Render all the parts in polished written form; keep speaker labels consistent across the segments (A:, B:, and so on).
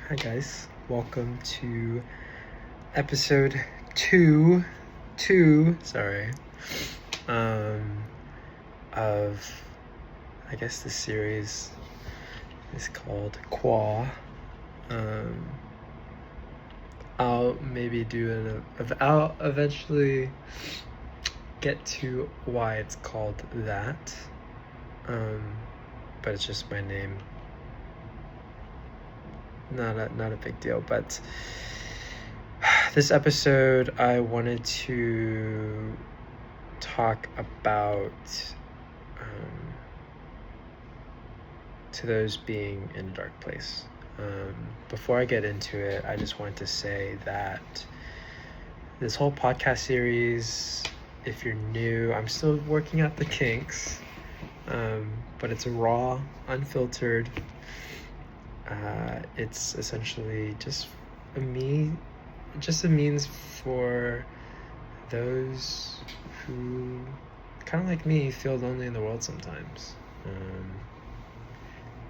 A: Hi guys, welcome to episode two, sorry, of, I guess the series is called Qua. I'll eventually get to why it's called that, but it's just my name. Not a big deal, but this episode I wanted to talk about to those being in a dark place. Before I get into it, I just want to say that this whole podcast series, if you're new, I'm still working out the kinks, but it's raw, unfiltered. It's essentially just a means for those who, kind of like me, feel lonely in the world sometimes.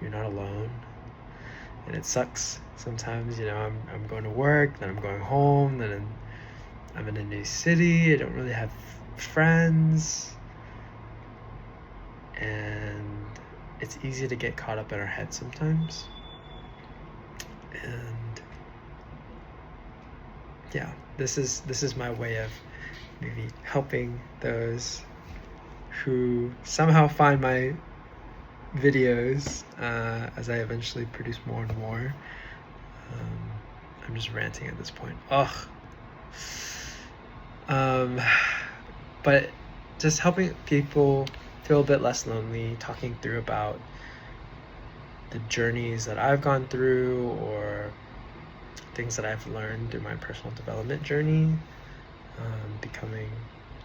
A: You're not alone, and it sucks sometimes. I'm going to work, then I'm going home, then I'm in a new city. I don't really have friends, and it's easy to get caught up in our head sometimes. And yeah, this is my way of maybe helping those who somehow find my videos as I eventually produce more and more. I'm just ranting at this point. But just helping people feel a bit less lonely, talking through about the journeys that I've gone through or things that I've learned through my personal development journey, becoming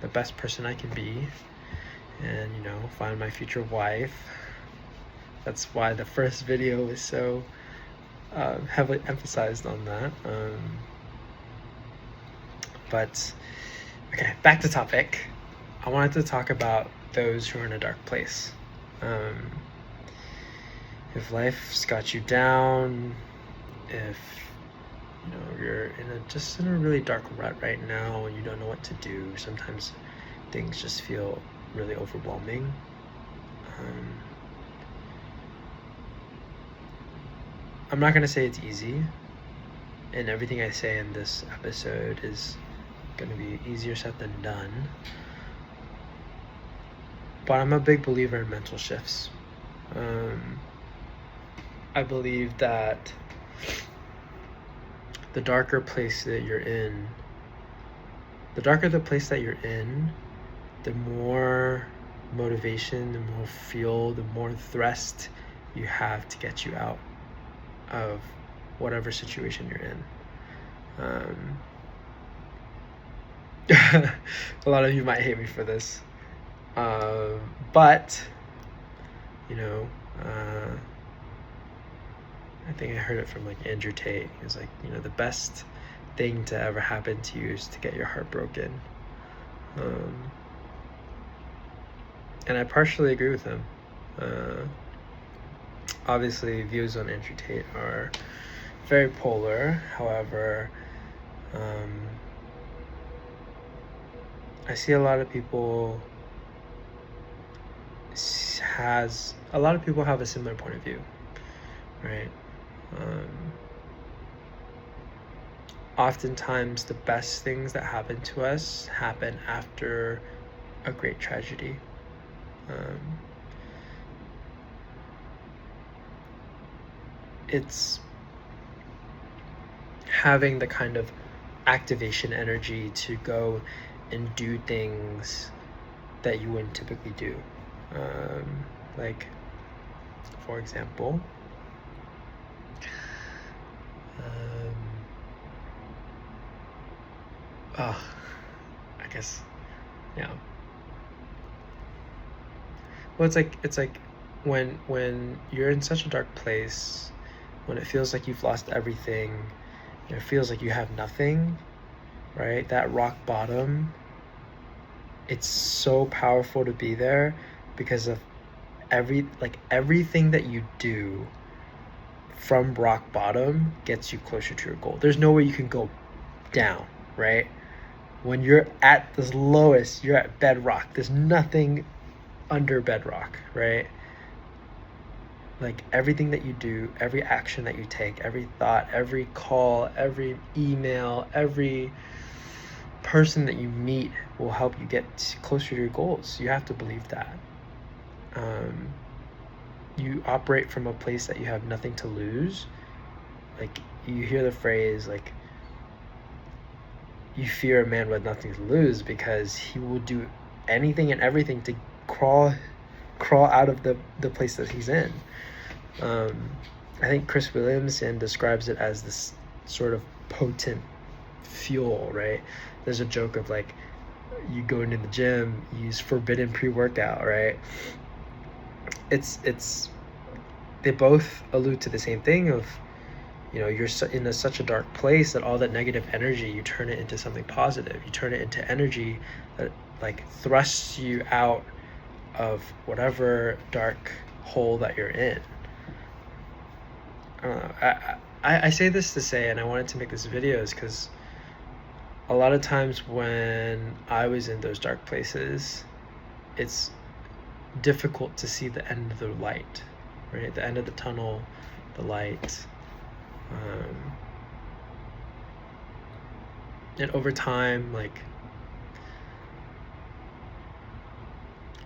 A: the best person I can be, and find my future wife. That's why the first video was so heavily emphasized on that. But okay, back to topic. I wanted to talk about those who are in a dark place. If life's got you down, if you're just in a really dark rut right now and you don't know what to do, sometimes things just feel really overwhelming. I'm not gonna say it's easy, and everything I say in this episode is gonna be easier said than done, but I'm a big believer in mental shifts. I believe that the darker the place that you're in, the more motivation, the more fuel, the more thrust you have to get you out of whatever situation you're in. A lot of you might hate me for this, but I think I heard it from Andrew Tate. He was like, the best thing to ever happen to you is to get your heart broken. And I partially agree with him. Obviously, views on Andrew Tate are very polar. However, I see a lot of people have a similar point of view, right? Oftentimes the best things that happen to us happen after a great tragedy. It's having the kind of activation energy to go and do things that you wouldn't typically do. For example, I guess, yeah. Well, it's like when you're in such a dark place, when it feels like you've lost everything, it feels like you have nothing, right? That rock bottom, it's so powerful to be there because of everything that you do from rock bottom gets you closer to your goal. There's no way you can go down, right? When you're at the lowest, you're at bedrock. There's nothing under bedrock, right? Like everything that you do, every action that you take, every thought, every call, every email, every person that you meet will help you get closer to your goals. You have to believe that. You operate from a place that you have nothing to lose. Like you hear the phrase, like, you fear a man with nothing to lose, because he will do anything and everything to crawl out of the place that he's in. I think Chris Williamson describes it as this sort of potent fuel, right? There's a joke of like, you go into the gym, you use forbidden pre-workout, right? They both allude to the same thing of, you know, you're in such a dark place that all that negative energy, you turn it into something positive. You turn it into energy that like thrusts you out of whatever dark hole that you're in. I don't know. I say this to say, and I wanted to make this video, is because a lot of times when I was in those dark places, it's difficult to see the end of the light, right? The end of the tunnel, the light. And over time, like,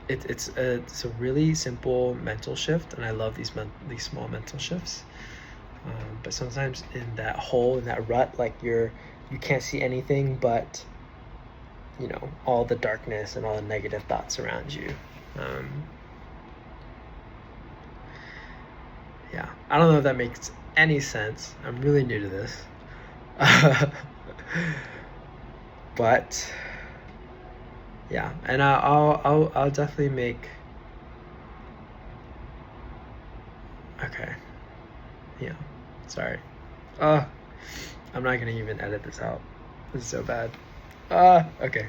A: it's a really simple mental shift, and I love these small mental shifts. But sometimes in that hole, in that rut, like you can't see anything but, you know, all the darkness and all the negative thoughts around you. Yeah, I don't know if that makes any sense. I'm really new to this. But yeah, and I'll definitely make. Okay. Yeah. Sorry. I'm not gonna even edit this out. This is so bad. Okay.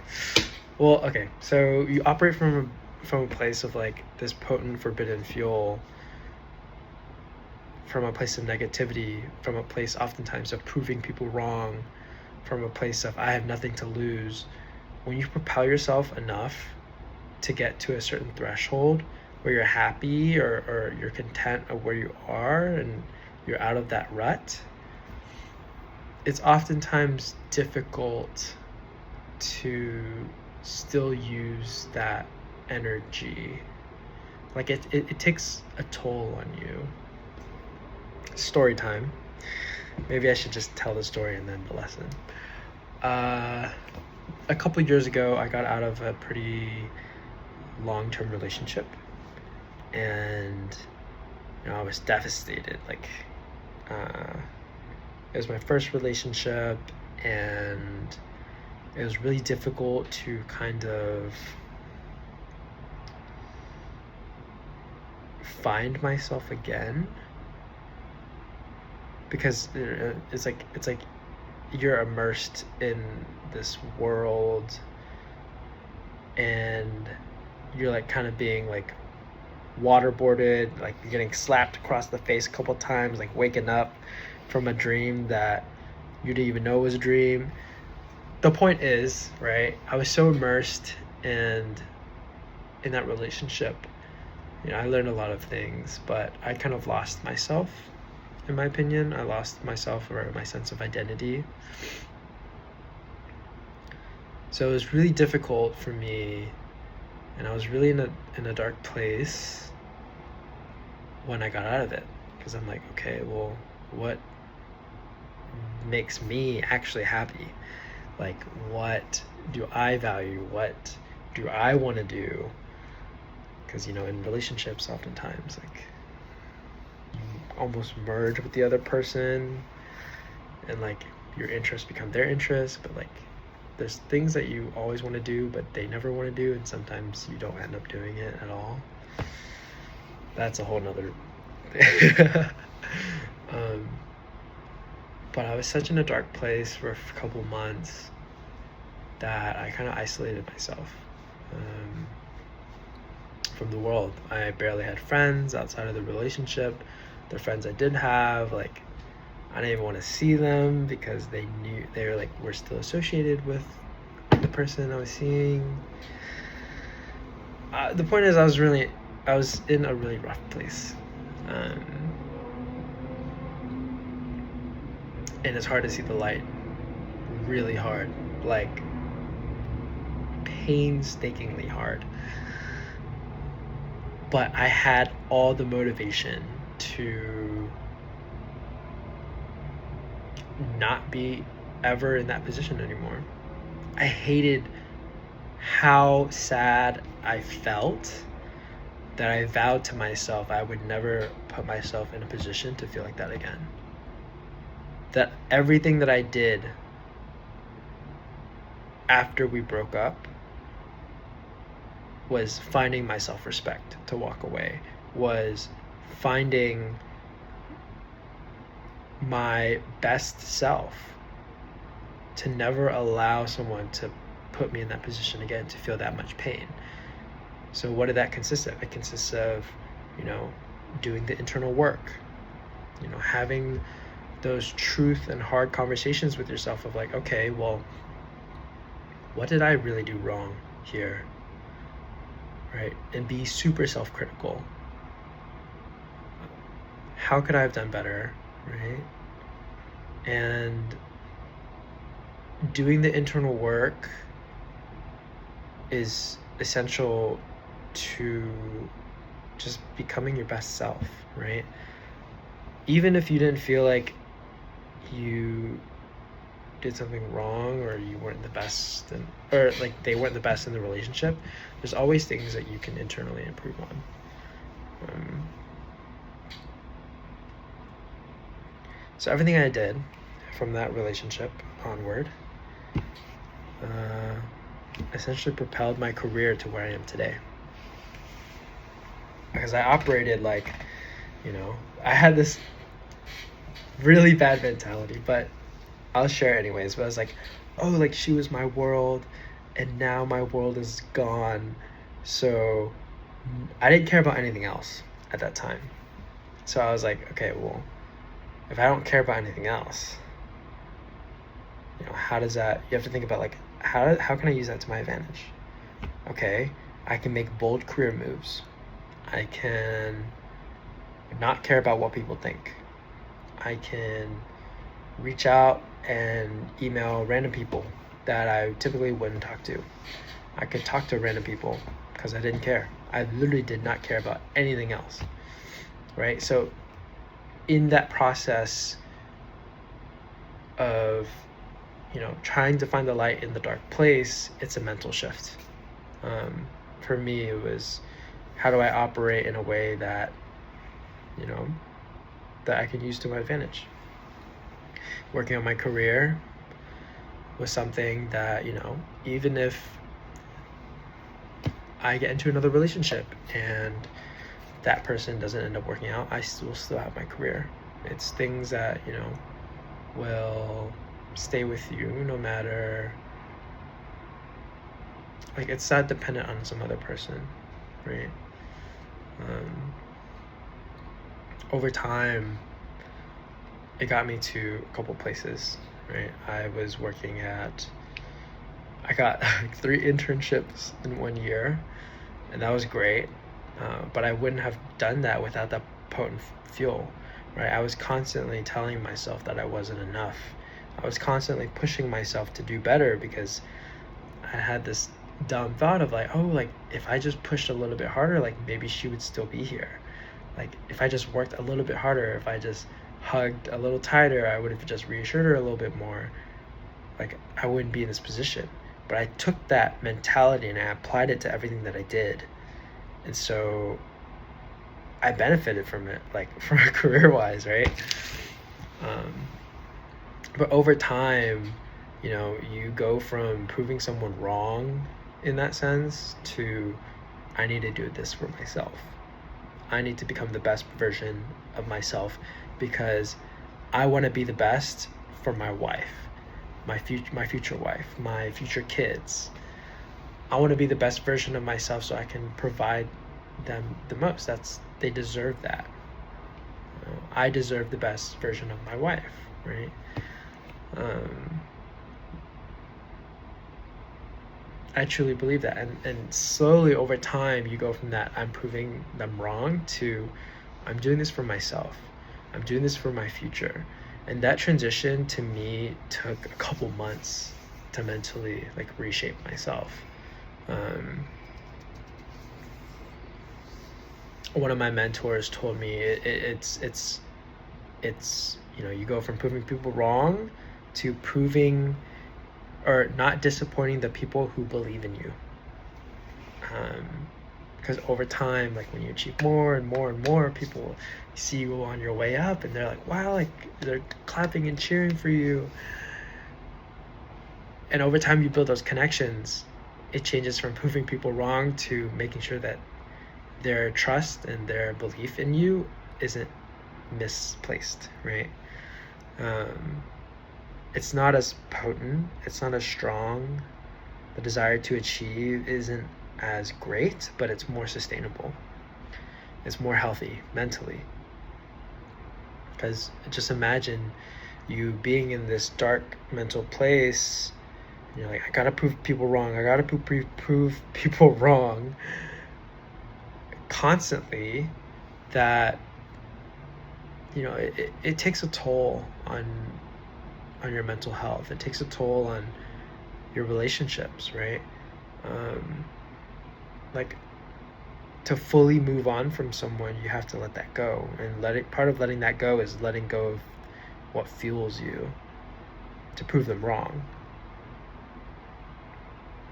A: Well, okay. So you operate from a place of like this potent forbidden fuel, from a place of negativity, from a place oftentimes of proving people wrong, from a place of I have nothing to lose. When you propel yourself enough to get to a certain threshold where you're happy or you're content of where you are and you're out of that rut, it's oftentimes difficult to still use that energy. Like it takes a toll on you. Story time. Maybe I should just tell the story and then the lesson. A couple years ago, I got out of a pretty long-term relationship, and you know, I was devastated. Like, it was my first relationship, and it was really difficult to kind of find myself again, because it's like you're immersed in this world, and you're like kind of being like waterboarded, like you're getting slapped across the face a couple times, like waking up from a dream that you didn't even know was a dream. The point is, right, I was so immersed in that relationship. You know, I learned a lot of things, but I kind of lost myself, in my opinion. I lost myself, or my sense of identity. So it was really difficult for me, and I was really in a dark place when I got out of it, because I'm like, okay, well, what makes me actually happy? Like, what do I value? What do I want to do? Because, you know, in relationships, oftentimes, like, you almost merge with the other person, and like your interests become their interests, but like there's things that you always want to do but they never want to do, and sometimes you don't end up doing it at all. That's a whole nother thing. But I was such in a dark place for a couple months that I kind of isolated myself from the world. I barely had friends outside of the relationship. the friends I did have, like, I didn't even want to see them because they were like, we're still associated with the person I was seeing. The point is, I was in a really rough place. And it's hard to see the light. Really hard. Like, painstakingly hard. But I had all the motivation to not be ever in that position anymore. I hated how sad I felt that I vowed to myself I would never put myself in a position to feel like that again. That everything that I did after we broke up was finding my self-respect to walk away, was finding my best self to never allow someone to put me in that position again, to feel that much pain. So what did that consist of? It consists of, doing the internal work, having those truth and hard conversations with yourself of like, okay, well, what did I really do wrong here? Right? And be super self-critical. How could I have done better? Right? And doing the internal work is essential to just becoming your best self, right? Even if you didn't feel like you did something wrong or you weren't the best or like they weren't the best in the relationship, there's always things that you can internally improve on. So everything I did from that relationship onward essentially propelled my career to where I am today. Because I operated like, I had this really bad mentality, but I'll share it anyways. But I was like, oh, like she was my world and now my world is gone. So I didn't care about anything else at that time. So I was like, okay, well, if I don't care about anything else, how does that, you have to think about like, how can I use that to my advantage? Okay, I can make bold career moves. I can not care about what people think. I can reach out and email random people that I typically wouldn't talk to. I could talk to random people because I didn't care. I literally did not care about anything else, right? So in that process of, trying to find the light in the dark place, it's a mental shift. For me, it was, how do I operate in a way that, that I can use to my advantage? Working on my career was something that, even if I get into another relationship and that person doesn't end up working out, I will still have my career. It's things that, will stay with you no matter, like, it's not dependent on some other person, right? Over time, it got me to a couple places, right? I got 3 internships in 1 year, and that was great. But I wouldn't have done that without that potent fuel, right? I was constantly telling myself that I wasn't enough. I was constantly pushing myself to do better because I had this dumb thought of like, oh, like if I just pushed a little bit harder, like maybe she would still be here. Like if I just worked a little bit harder, if I just hugged a little tighter, I would have just reassured her a little bit more. Like I wouldn't be in this position. But I took that mentality and I applied it to everything that I did. And so I benefited from it, like from career-wise, right? But over time, you go from proving someone wrong in that sense to, I need to do this for myself. I need to become the best version of myself because I want to be the best for my wife, my future wife, my future kids. I want to be the best version of myself so I can provide them the most. They deserve that. I deserve the best version of my wife, right? I truly believe that. And slowly over time, you go from that I'm proving them wrong to I'm doing this for myself. I'm doing this for my future. And that transition to me took a couple months to mentally like reshape myself. One of my mentors told me it's you go from proving people wrong to proving or not disappointing the people who believe in you. Because over time, like when you achieve more and more and more, people see you on your way up and they're like, wow, like they're clapping and cheering for you. And over time you build those connections, it changes from proving people wrong to making sure that their trust and their belief in you isn't misplaced, right? It's not as potent, it's not as strong. The desire to achieve isn't as great, but it's more sustainable. It's more healthy mentally. Because just imagine you being in this dark mental place, and you're like, I gotta prove people wrong, I gotta prove people wrong constantly, that it takes a toll on your mental health. It takes a toll on your relationships, right? Like to fully move on from someone, you have to let that go, and part of letting that go is letting go of what fuels you to prove them wrong.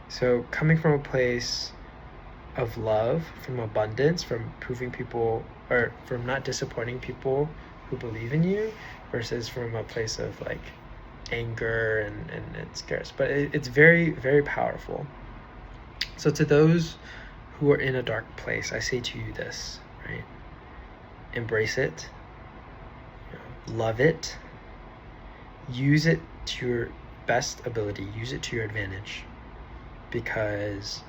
A: So coming from a place of love, from abundance, from proving people, or from not disappointing people who believe in you, versus from a place of like anger and scares. But it's very, very powerful. So to those who are in a dark place, I say to you this, right? Embrace it, love it, use it to your best ability, use it to your advantage. Because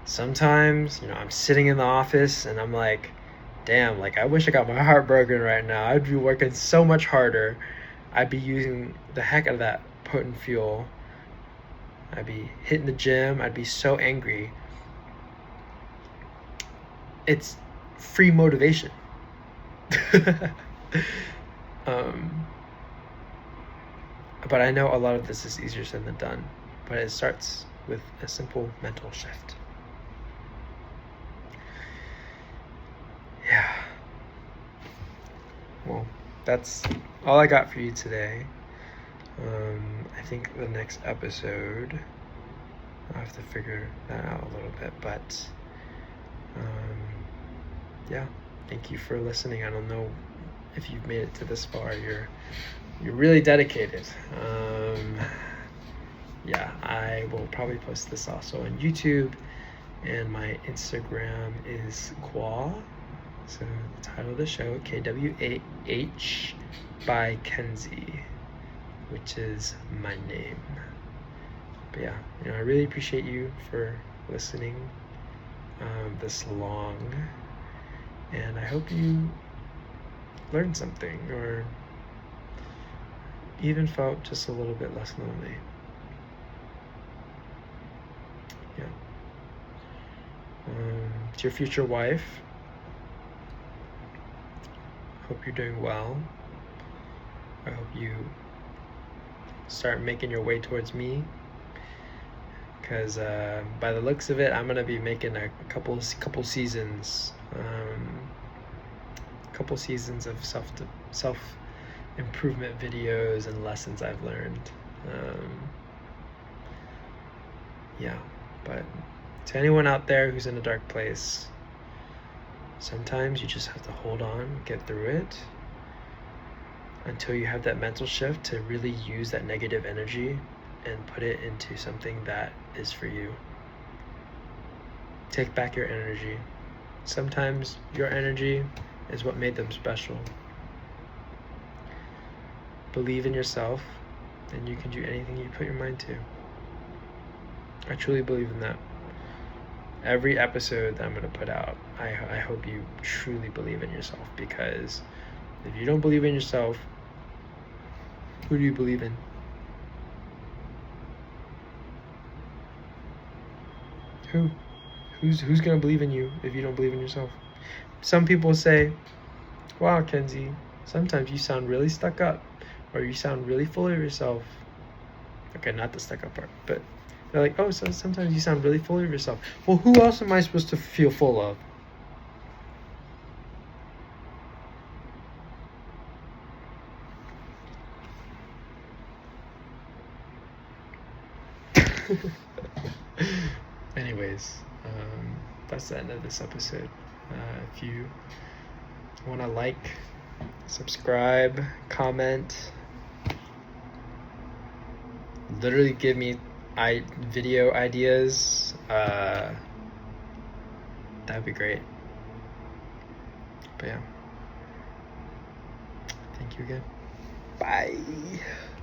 A: sometimes, I'm sitting in the office and I'm like, damn, like I wish I got my heart broken right now. I'd be working so much harder. I'd be using the heck out of that potent fuel. I'd be hitting the gym. I'd be so angry. It's free motivation. But I know a lot of this is easier said than done. But it starts with a simple mental shift. Yeah. Well, that's all I got for you today. I think the next episode, I'll have to figure that out a little bit, but yeah, thank you for listening. I don't know if you've made it to this far. You're really dedicated. Yeah, I will probably post this also on YouTube, and my Instagram is so the title of the show, kwahbykenzie, which is my name. But yeah, I really appreciate you for listening this long, and I hope you learned something or even felt just a little bit less lonely. Yeah. To your future wife, hope you're doing well. I hope you start making your way towards me, because by the looks of it, I'm gonna be making a couple seasons, of self improvement videos and lessons I've learned. Yeah, but to anyone out there who's in a dark place, sometimes you just have to hold on, get through it, until you have that mental shift to really use that negative energy and put it into something that is for you. Take back your energy. Sometimes your energy is what made them special. Believe in yourself, and you can do anything you put your mind to. I truly believe in that. Every episode that I'm going to put out, I hope you truly believe in yourself, because If you don't believe in yourself, who do you believe in? Who? Who's gonna believe in you if you don't believe in yourself? Some people say, wow, Kenzie, sometimes you sound really stuck up, or you sound really full of yourself. Okay, not the stuck up part, but they're like, oh, so sometimes you sound really full of yourself. Well, who else am I supposed to feel full of? Anyways, that's the end of this episode. If you want to like, subscribe, comment, literally give me video ideas, that would be great. But yeah, thank you again. Bye.